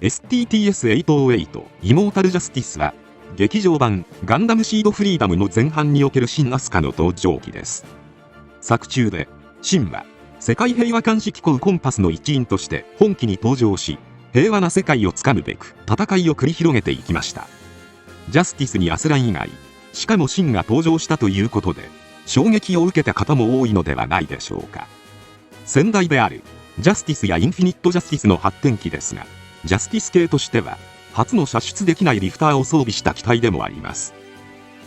STTS-808 イモータルジャスティスは劇場版ガンダムシードフリーダムの前半における新アスカの登場機です。作中でシンは世界平和監視機構コンパスの一員として本機に登場し、平和な世界をつかむべく戦いを繰り広げていきました。ジャスティスにアスラン以外、しかもシンが登場したということで衝撃を受けた方も多いのではないでしょうか。先代であるジャスティスやインフィニットジャスティスの発展機ですが、ジャスティス系としては初の射出できないリフターを装備した機体でもあります。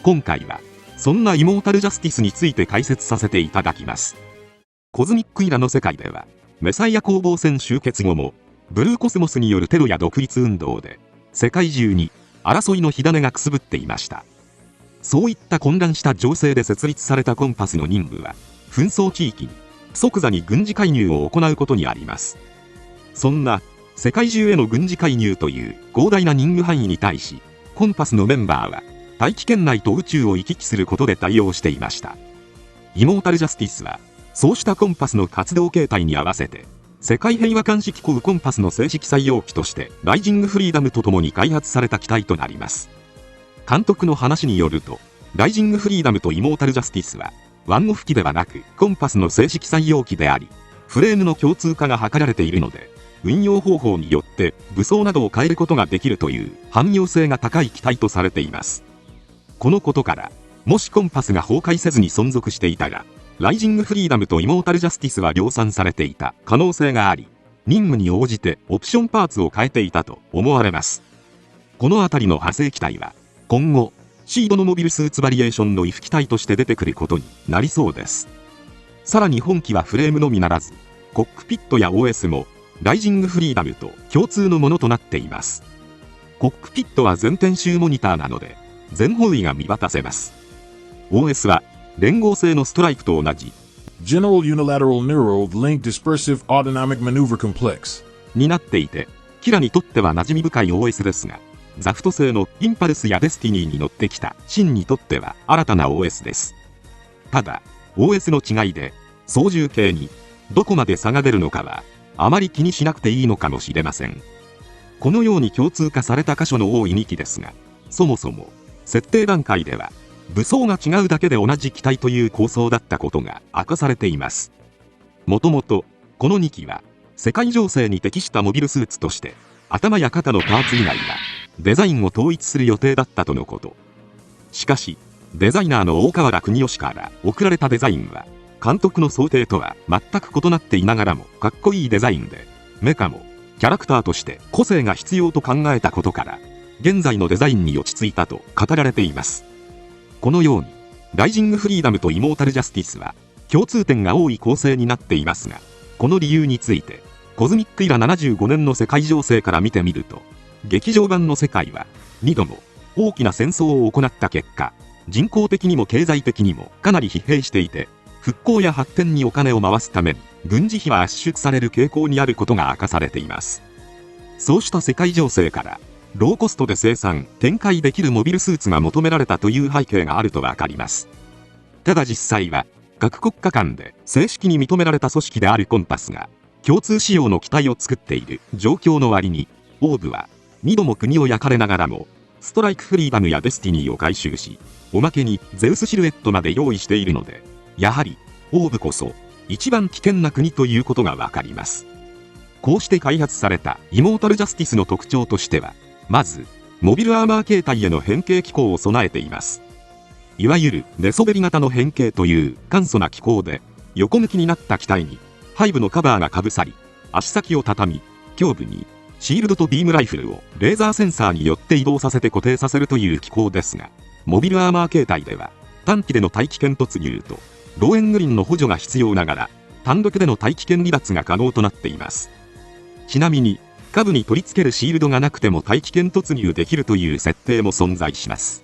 今回はそんなイモータルジャスティスについて解説させていただきます。コズミックイラの世界ではメサイア攻防戦終結後もブルーコスモスによるテロや独立運動で世界中に争いの火種がくすぶっていました。そういった混乱した情勢で設立されたコンパスの任務は紛争地域に即座に軍事介入を行うことにあります。そんな世界中への軍事介入という広大な任務範囲に対し、コンパスのメンバーは大気圏内と宇宙を行き来することで対応していました。イモータルジャスティスはそうしたコンパスの活動形態に合わせて世界平和監視機構コンパスの正式採用機としてライジングフリーダムとともに開発された機体となります。監督の話によると、ライジングフリーダムとイモータルジャスティスはワンオフ機ではなくコンパスの正式採用機であり、フレームの共通化が図られているので、運用方法によって武装などを変えることができるという汎用性が高い機体とされています。このことから、もしコンパスが崩壊せずに存続していたら、ライジングフリーダムとイモータルジャスティスは量産されていた可能性があり、任務に応じてオプションパーツを変えていたと思われます。このあたりの派生機体は今後シードのモビルスーツバリエーションのIF機体として出てくることになりそうです。さらに本機はフレームのみならずコックピットや OS もライジングフリーダムと共通のものとなっています。コックピットは全天周モニターなので全方位が見渡せます。 OS は連合製のストライクと同じ General Unilateral Neural Link Dispersive Autonomic Maneuver Complex になっていて、キラにとっては馴染み深い OS ですが、ザフト製のインパルスやデスティニーに乗ってきたシンにとっては新たな OS です。ただ OS の違いで操縦系にどこまで差が出るのかはあまり気にしなくていいのかもしれません。このように共通化された箇所の多い2機ですが、そもそも設定段階では武装が違うだけで同じ機体という構想だったことが明かされています。もともとこの2機は世界情勢に適したモビルスーツとして頭や肩のパーツ以外はデザインを統一する予定だったとのこと。しかしデザイナーの大河原邦義から送られたデザインは監督の想定とは全く異なっていながらもかっこいいデザインで、メカもキャラクターとして個性が必要と考えたことから現在のデザインに落ち着いたと語られています。このようにライジングフリーダムとイモータルジャスティスは共通点が多い構成になっていますが、この理由についてコズミックイラ75年の世界情勢から見てみると、劇場版の世界は2度も大きな戦争を行った結果、人口的にも経済的にもかなり疲弊していて、復興や発展にお金を回すために軍事費は圧縮される傾向にあることが明かされています。そうした世界情勢からローコストで生産・展開できるモビルスーツが求められたという背景があるとわかります。ただ実際は各国家間で正式に認められた組織であるコンパスが共通仕様の機体を作っている状況の割に、オーブは2度も国を焼かれながらもストライクフリーダムやデスティニーを回収し、おまけにゼウスシルエットまで用意しているので、やはりオーブこそ一番危険な国ということがわかります。こうして開発されたイモータルジャスティスの特徴としては、まずモビルアーマー形態への変形機構を備えています。いわゆる寝そべり型の変形という簡素な機構で、横向きになった機体に背部のカバーがかぶさり、足先を畳み、胸部にシールドとビームライフルをレーザーセンサーによって移動させて固定させるという機構ですが、モビルアーマー形態では短期での大気圏突入とローエングリンの補助が必要ながら、単独での大気圏離脱が可能となっています。ちなみに下部に取り付けるシールドがなくても大気圏突入できるという設定も存在します。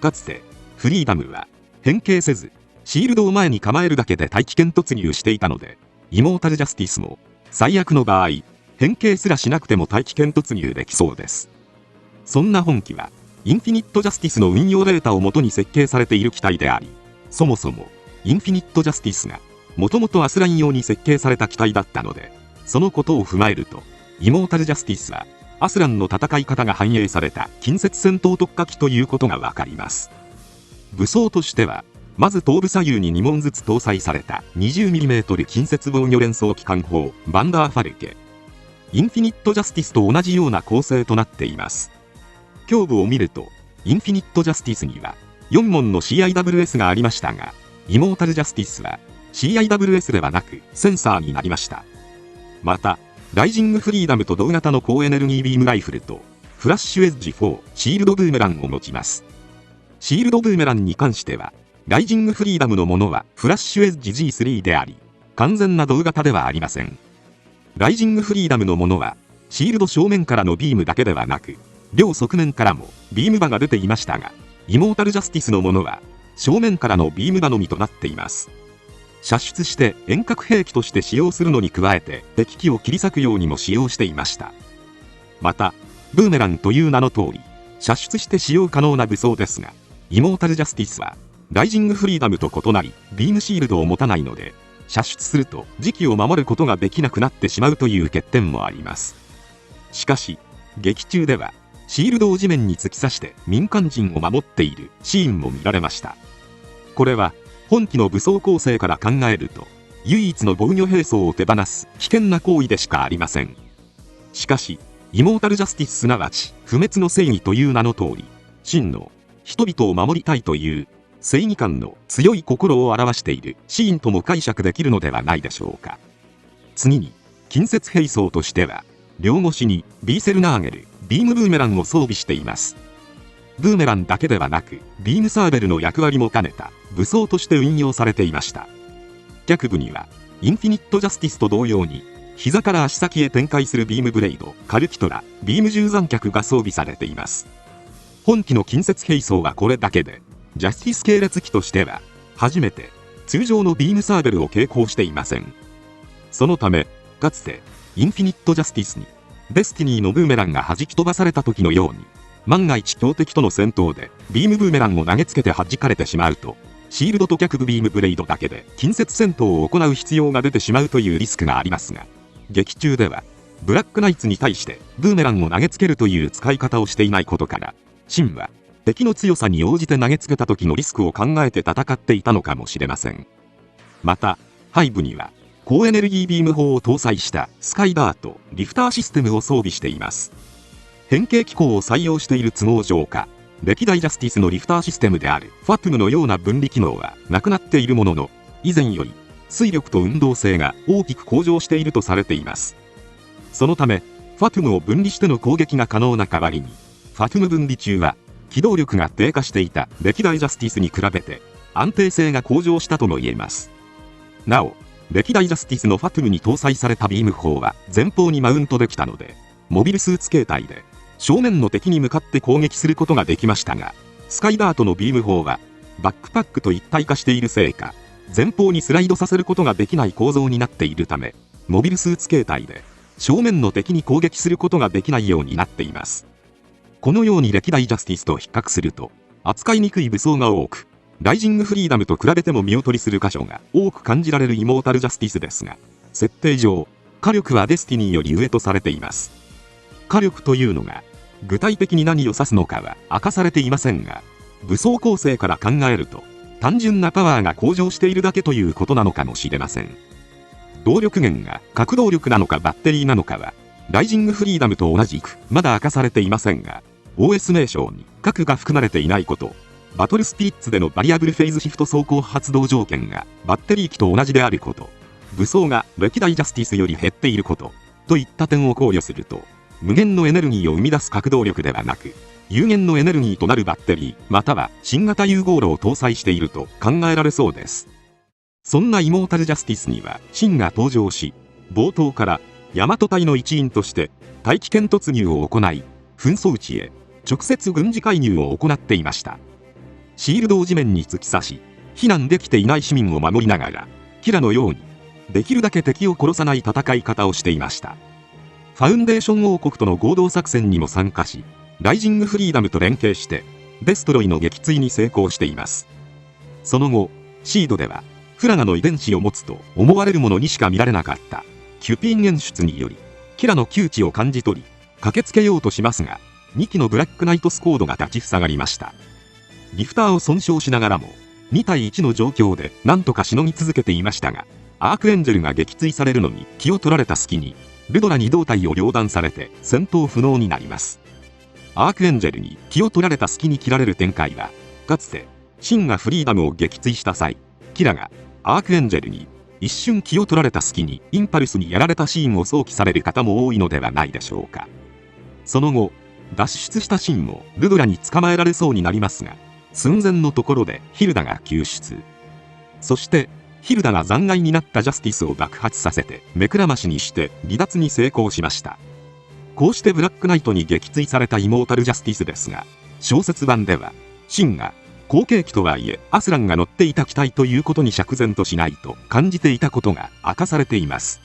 かつてフリーダムは変形せずシールドを前に構えるだけで大気圏突入していたので、イモータルジャスティスも最悪の場合変形すらしなくても大気圏突入できそうです。そんな本機はインフィニットジャスティスの運用データを元に設計されている機体であり、そもそもインフィニットジャスティスがもともとアスラン用に設計された機体だったので、そのことを踏まえるとイモータルジャスティスはアスランの戦い方が反映された近接戦闘特化機ということがわかります。武装としては、まず頭部左右に2門ずつ搭載された 20mm 近接防御連装機関砲バンダーファルケ。インフィニットジャスティスと同じような構成となっています。胸部を見ると、インフィニットジャスティスには4門の CIWS がありましたが、イモータルジャスティスは CIWS ではなくセンサーになりました。また、ライジングフリーダムと同型の高エネルギービームライフルとフラッシュエッジ4シールドブーメランを持ちます。シールドブーメランに関しては、ライジングフリーダムのものはフラッシュエッジ G3 であり、完全な同型ではありません。ライジングフリーダムのものは、シールド正面からのビームだけではなく、両側面からもビーム刃が出ていましたが、イモータルジャスティスのものは、正面からのビーム刃のみとなっています。射出して遠隔兵器として使用するのに加えて、敵機を切り裂くようにも使用していました。また、ブーメランという名の通り、射出して使用可能な武装ですが、イモータルジャスティスは、ライジングフリーダムと異なり、ビームシールドを持たないので、射出すると時期を守ることができなくなってしまうという欠点もあります。しかし、劇中では、シールドを地面に突き刺して民間人を守っているシーンも見られました。これは、本機の武装構成から考えると、唯一の防御兵装を手放す危険な行為でしかありません。しかし、イモータルジャスティスすなわち不滅の正義という名の通り、真の人々を守りたいという正義感の強い心を表しているシーンとも解釈できるのではないでしょうか。次に、近接兵装としては、両腰にビーセルナーゲル、ビームブーメランを装備しています。ブーメランだけではなく、ビームサーベルの役割も兼ねた武装として運用されていました。脚部には、インフィニットジャスティスと同様に、膝から足先へ展開するビームブレード、カルキトラ、ビーム銃残脚が装備されています。本機の近接兵装はこれだけで、ジャスティス系列機としては、初めて、通常のビームサーベルを携行していません。そのため、かつて、インフィニットジャスティスに、デスティニーのブーメランが弾き飛ばされた時のように、万が一強敵との戦闘で、ビームブーメランを投げつけて弾かれてしまうと、シールドと脚部ビームブレイドだけで近接戦闘を行う必要が出てしまうというリスクがありますが、劇中では、ブラックナイツに対してブーメランを投げつけるという使い方をしていないことから、シンは敵の強さに応じて投げつけた時のリスクを考えて戦っていたのかもしれません。また、背部には高エネルギービーム砲を搭載したスカイダート、リフターシステムを装備しています。変形機構を採用している都合上か、歴代ジャスティスのリフターシステムであるファトゥムのような分離機能はなくなっているものの、以前より推力と運動性が大きく向上しているとされています。そのため、ファトゥムを分離しての攻撃が可能な代わりに、ファトゥム分離中は機動力が低下していた歴代ジャスティスに比べて安定性が向上したとも言えます。なお、歴代ジャスティスのファトゥムに搭載されたビーム砲は前方にマウントできたので、モビルスーツ形態で正面の敵に向かって攻撃することができましたが、スカイダートのビーム砲はバックパックと一体化しているせいか、前方にスライドさせることができない構造になっているため、モビルスーツ形態で正面の敵に攻撃することができないようになっています。このように歴代ジャスティスと比較すると、扱いにくい武装が多く、ライジングフリーダムと比べても見劣りする箇所が多く感じられるイモータルジャスティスですが、設定上、火力はデスティニーより上とされています。火力というのが、具体的に何を指すのかは明かされていませんが、武装構成から考えると、単純なパワーが向上しているだけということなのかもしれません。動力源が核動力なのかバッテリーなのかは、ライジングフリーダムと同じくまだ明かされていませんが、OS 名称に核が含まれていないこと、バトルスピリッツでのバリアブルフェイズシフト走行発動条件がバッテリー機と同じであること、武装が歴代ジャスティスより減っていること、といった点を考慮すると、無限のエネルギーを生み出す核動力ではなく、有限のエネルギーとなるバッテリー、または新型融合炉を搭載していると考えられそうです。そんなイモータルジャスティスには、シンが登場し、冒頭からヤマト隊の一員として大気圏突入を行い、紛争地へ直接軍事介入を行っていました。シールドを地面に突き刺し、避難できていない市民を守りながら、キラのようにできるだけ敵を殺さない戦い方をしていました。ファウンデーション王国との合同作戦にも参加し、ライジングフリーダムと連携して、デストロイの撃墜に成功しています。その後、シードでは、フラガの遺伝子を持つと思われるものにしか見られなかった、キュピン演出により、キラの窮地を感じ取り、駆けつけようとしますが、2機のブラックナイトスコードが立ちふさがりました。リフターを損傷しながらも、2対1の状況で何とかしのぎ続けていましたが、アークエンジェルが撃墜されるのに気を取られた隙に、ルドラ2胴体を両断されて戦闘不能になります。アークエンジェルに気を取られた隙に切られる展開は、かつて、シンがフリーダムを撃墜した際、キラがアークエンジェルに一瞬気を取られた隙にインパルスにやられたシーンを想起される方も多いのではないでしょうか。その後、脱出したシンもルドラに捕まえられそうになりますが、寸前のところでヒルダが救出。そして、ヒルダが残骸になったジャスティスを爆発させて目くらましにして離脱に成功しました。こうしてブラックナイトに撃墜されたイモータルジャスティスですが、小説版では、シンが後継機とはいえアスランが乗っていた機体ということに釈然としないと感じていたことが明かされています。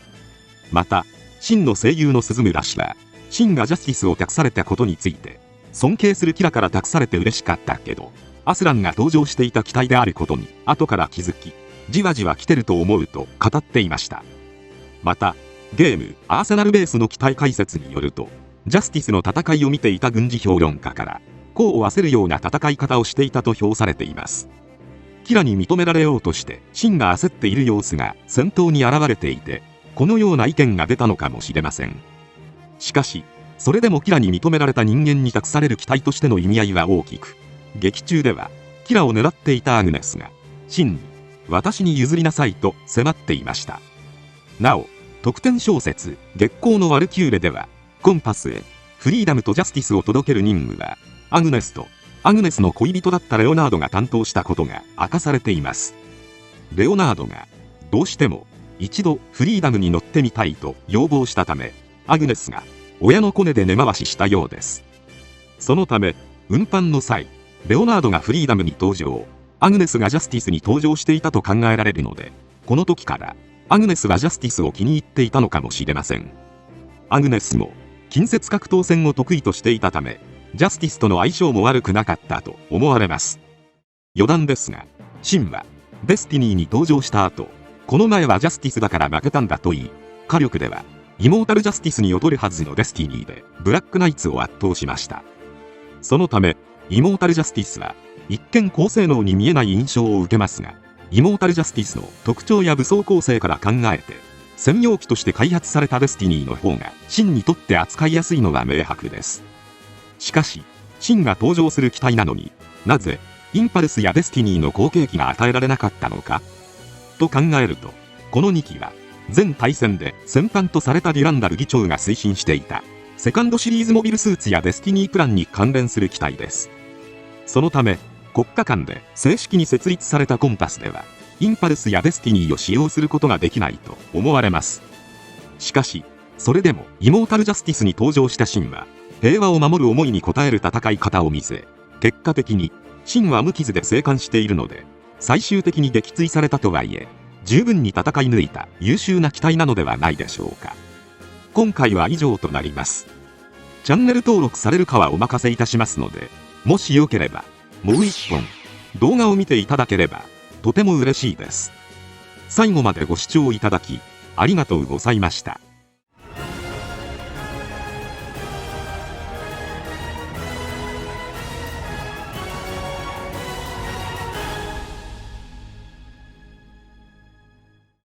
また、シンの声優の鈴村氏は、シンがジャスティスを託されたことについて、尊敬するキラから託されて嬉しかったけど、アスランが登場していた機体であることに後から気づき、じわじわ来てると思うと語っていました。また、ゲームアーセナルベースの機体解説によると、ジャスティスの戦いを見ていた軍事評論家から、功を焦るような戦い方をしていたと評されています。キラに認められようとしてシンが焦っている様子が戦闘に現れていて、このような意見が出たのかもしれません。しかし、それでもキラに認められた人間に託される機体としての意味合いは大きく、劇中ではキラを狙っていたアグネスがシンに私に譲りなさいと迫っていました。なお、特典小説月光のワルキューレでは、コンパスへフリーダムとジャスティスを届ける任務は、アグネスとアグネスの恋人だったレオナードが担当したことが明かされています。レオナードがどうしても一度フリーダムに乗ってみたいと要望したため、アグネスが親のコネで根回ししたようです。そのため、運搬の際、レオナードがフリーダムに登場、アグネスがジャスティスに登場していたと考えられるので、この時からアグネスはジャスティスを気に入っていたのかもしれません。アグネスも近接格闘戦を得意としていたため、ジャスティスとの相性も悪くなかったと思われます。余談ですが、シンはデスティニーに登場した後、この前はジャスティスだから負けたんだと言い、火力ではイモータルジャスティスに劣るはずのデスティニーでブラックナイツを圧倒しました。そのため、イモータルジャスティスは一見高性能に見えない印象を受けますが、イモータルジャスティスの特徴や武装構成から考えて、専用機として開発されたデスティニーの方がシンにとって扱いやすいのは明白です。しかし、シンが登場する機体なのになぜインパルスやデスティニーの後継機が与えられなかったのかと考えると、この2機は前大戦で戦犯とされたデュランダル議長が推進していたセカンドシリーズモビルスーツやデスティニープランに関連する機体です。そのため、国家間で正式に設立されたコンパスではインパルスやデスティニーを使用することができないと思われます。しかし、それでもイモータルジャスティスに登場したシンは平和を守る思いに応える戦い方を見せ、結果的にシンは無傷で生還しているので、最終的に撃墜されたとはいえ十分に戦い抜いた優秀な機体なのではないでしょうか。今回は以上となります。チャンネル登録されるかはお任せいたしますので、もしよければもう一本動画を見ていただければとても嬉しいです。最後までご視聴いただきありがとうございました。